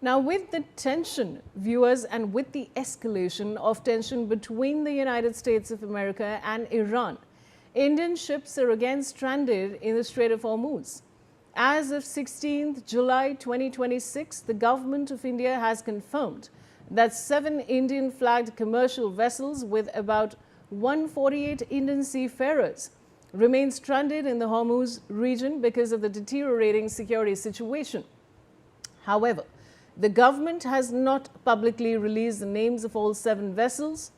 Now, with the tension, viewers, and with the escalation of tension between the United States of America and Iran, Indian ships are again stranded in the Strait of Hormuz. As of 16th July 2026, the government of India has confirmed that 7 Indian-flagged commercial vessels with about 148 Indian seafarers remain stranded in the Hormuz region because of the deteriorating security situation. However, the government has not publicly released the names of all 7 vessels.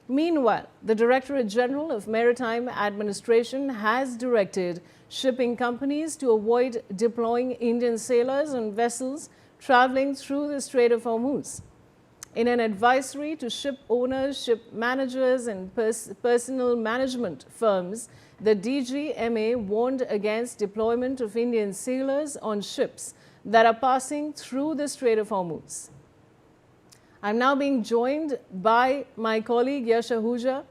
Meanwhile, the Directorate General of Maritime Administration has directed shipping companies to avoid deploying Indian sailors on vessels traveling through the Strait of Hormuz. In an advisory to ship owners, ship managers, and personnel management firms, the DGMA warned against deployment of Indian sailors on ships that are passing through the Strait of Hormuz. I'm now being joined by my colleague Yash Ahuja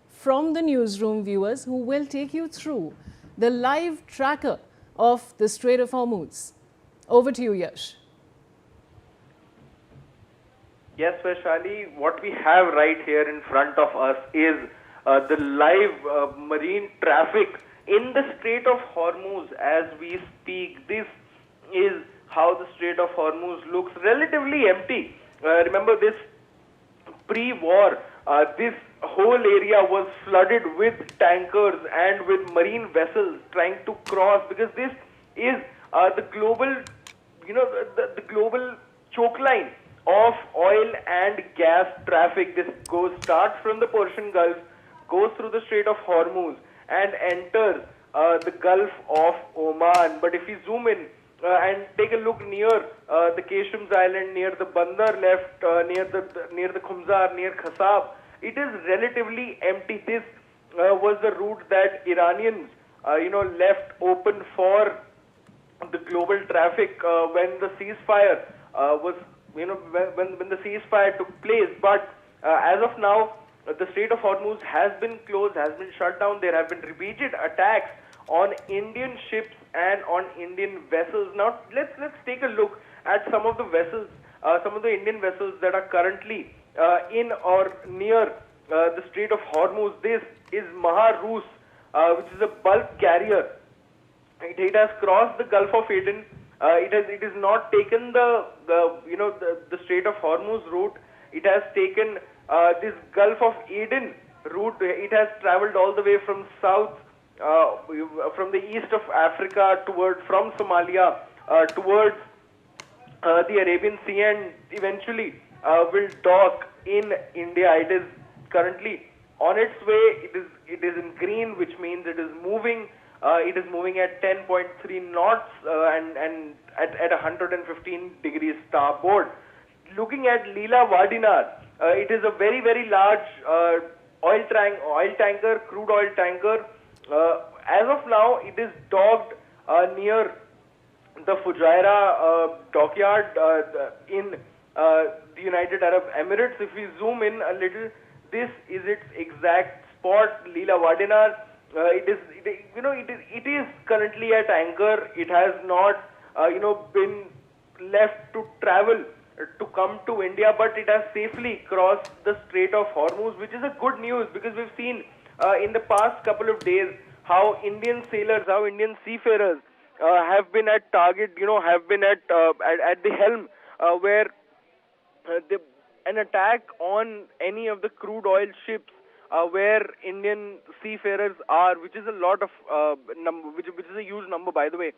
from the newsroom, viewers, who will take you through the live tracker of the Strait of Hormuz. Over to you, Yash. Yes, Vaishali, what we have right here in front of us is the live marine traffic in the Strait of Hormuz as we speak. This is how the Strait of Hormuz looks, relatively empty. Remember this pre-war, this whole area was flooded with tankers and with marine vessels trying to cross, because this is the global, the global choke line of oil and gas traffic. This starts from the Persian Gulf, goes through the Strait of Hormuz and enters the Gulf of Oman. But if we zoom in and take a look near the Kesham's Island, near the Bandar left, near the Khumzar, near Khasab, it is relatively empty. This was the route that Iranians, left open for the global traffic when the ceasefire was, when the ceasefire took place. But as of now, the Strait of Hormuz has been closed, has been shut down. There have been repeated attacks on Indian ships and on Indian vessels. Now, let's take a look at some of the vessels, some of the Indian vessels that are currently in or near the Strait of Hormuz. This is Maha Rus, which is a bulk carrier. It has crossed the Gulf of Aden. It has not taken the Strait of Hormuz route. It has taken this Gulf of Aden route. It has traveled all the way from south, from the east of Africa from Somalia towards the Arabian Sea, and eventually will dock in India. It is currently on its way. It is in green, which means it is moving. It is moving at 10.3 knots and at 115 degrees starboard. Looking at Leela Vadinar, it is a very, very large oil tanker, crude oil tanker. As of now, it is docked near the Fujairah dockyard in the United Arab Emirates. If we zoom in a little, this is its exact spot, Leela Vadinar. It is currently at anchor. It has not, been left to travel to come to India, but it has safely crossed the Strait of Hormuz, which is a good news, because we've seen in the past couple of days how Indian sailors, how Indian seafarers have been at target, have been at the helm, where an attack on any of the crude oil ships where Indian seafarers are, which is a lot of which is a huge number, by the way.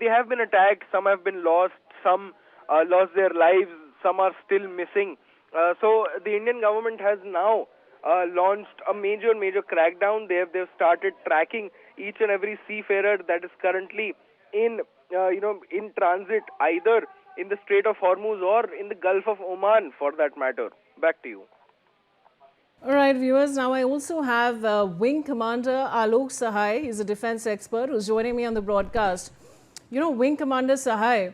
They have been attacked. Some have been lost. Some lost their lives. Some are still missing. So the Indian government has now launched a major crackdown. They've started tracking each and every seafarer that is currently in transit, either in the Strait of Hormuz or in the Gulf of Oman, for that matter. Back to you. All right, viewers. Now I also have Wing Commander Alok Sahai. He's a defense expert who's joining me on the broadcast. Wing Commander Sahai,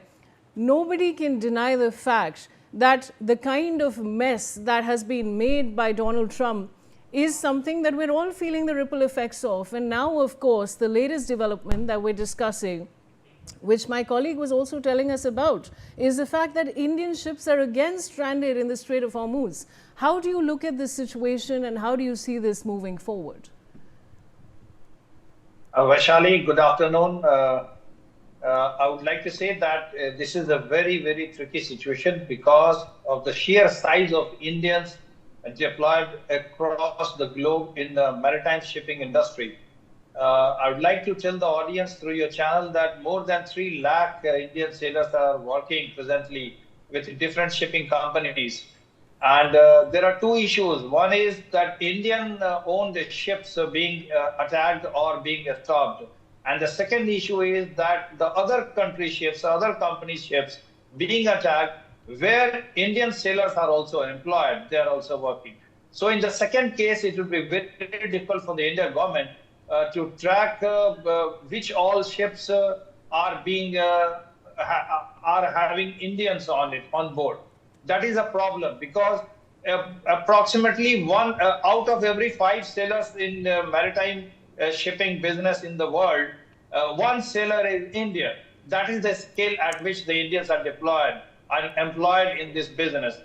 nobody can deny the fact that the kind of mess that has been made by Donald Trump is something that we're all feeling the ripple effects of. And now, of course, the latest development that we're discussing which my colleague was also telling us about, is the fact that Indian ships are again stranded in the Strait of Hormuz. How do you look at this situation and how do you see this moving forward? Vaishali, good afternoon. I would like to say that this is a very, very tricky situation because of the sheer size of Indians deployed across the globe in the maritime shipping industry. I would like to tell the audience through your channel that more than 3 lakh Indian sailors are working presently with different shipping companies. And there are 2 issues. One is that Indian-owned ships are being attacked or being stopped. And the second issue is that the other country ships, other company ships being attacked where Indian sailors are also employed, they are also working. So in the second case, it would be very difficult for the Indian government to track which all ships are being are having Indians on board. That is a problem because approximately one out of every 5 sailors in the maritime shipping business in the world, 1 sailor is Indian. That is the scale at which the Indians are deployed and employed in this business.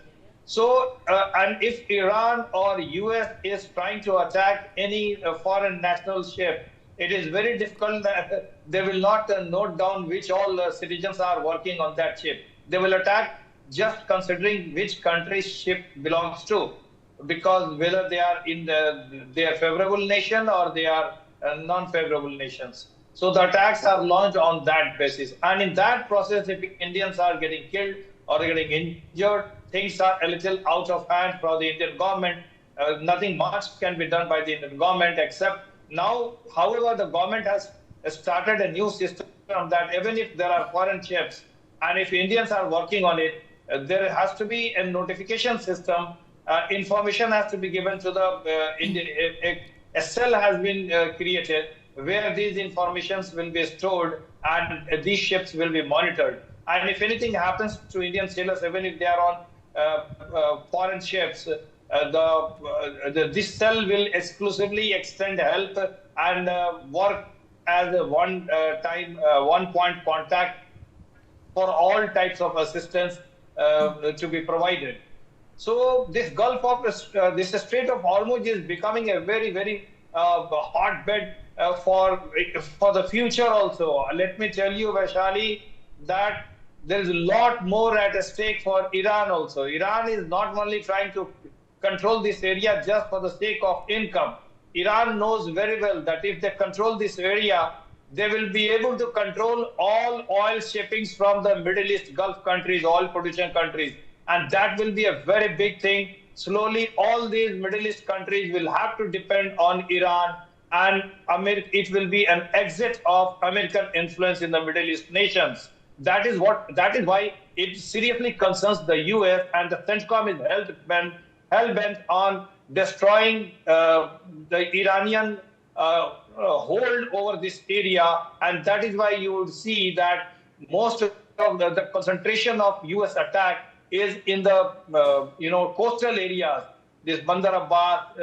So, and if Iran or US is trying to attack any foreign national ship, it is very difficult that they will not note down which all citizens are working on that ship. They will attack just considering which country's ship belongs to, because whether they are in their favorable nation or they are non-favorable nations. So the attacks are launched on that basis. And in that process, if Indians are getting killed or getting injured, things are a little out of hand for the Indian government. Nothing much can be done by the Indian government except now, however, the government has started a new system that even if there are foreign ships and if Indians are working on it, there has to be a notification system. Information has to be given to the a cell has been created where these informations will be stored and these ships will be monitored. And if anything happens to Indian sailors, even if they are on foreign ships, this cell will exclusively extend help and work as a one-point contact for all types of assistance to be provided. So this this Strait of Hormuz is becoming a very, very hotbed for the future also. Let me tell you, Vaishali, that there is a lot more at stake for Iran also. Iran is not only trying to control this area just for the sake of income. Iran knows very well that if they control this area, they will be able to control all oil shippings from the Middle East Gulf countries, oil producing countries. And that will be a very big thing. Slowly, all these Middle East countries will have to depend on Iran, and it will be an exit of American influence in the Middle East nations. That is why it seriously concerns the US, and the CENTCOM is hell-bent on destroying the Iranian hold over this area, and that is why you would see that most of the concentration of US attack is in the coastal areas, this Bandar Abbas,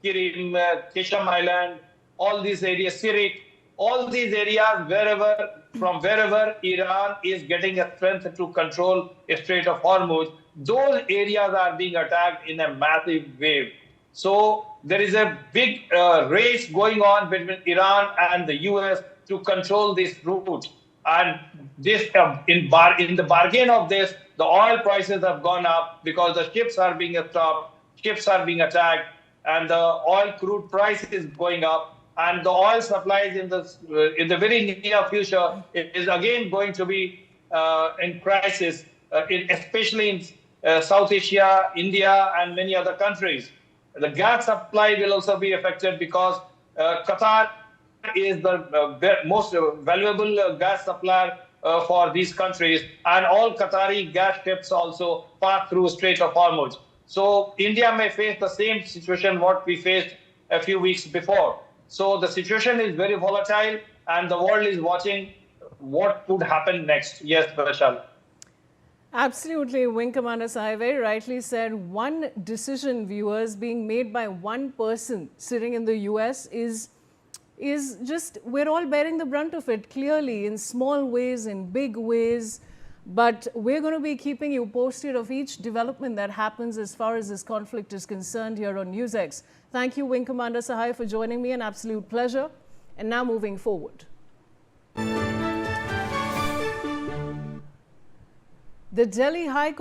Kirim, Kesham Island, all these areas, Sirik, all these areas from wherever Iran is getting a strength to control a Strait of Hormuz, those areas are being attacked in a massive wave. So there is a big race going on between Iran and the US to control this route. And this in the bargain of this, the oil prices have gone up because the ships are being stopped, ships are being attacked, and the oil crude price is going up. And the oil supplies in the very near future is again going to be in crisis, especially in South Asia, India, and many other countries. The gas supply will also be affected because Qatar is the most valuable gas supplier for these countries, and all Qatari gas ships also pass through Strait of Hormuz. So India may face the same situation what we faced a few weeks before. So the situation is very volatile, and the world is watching what could happen next. Yes, Vishal. Absolutely. Wing Commander Sahai very rightly said, one decision, viewers, being made by one person sitting in the US is is just, we're all bearing the brunt of it, clearly, in small ways, in big ways. But we're going to be keeping you posted of each development that happens as far as this conflict is concerned here on NewsX. Thank you, Wing Commander Sahai, for joining me. An absolute pleasure. And now moving forward. The Delhi High Court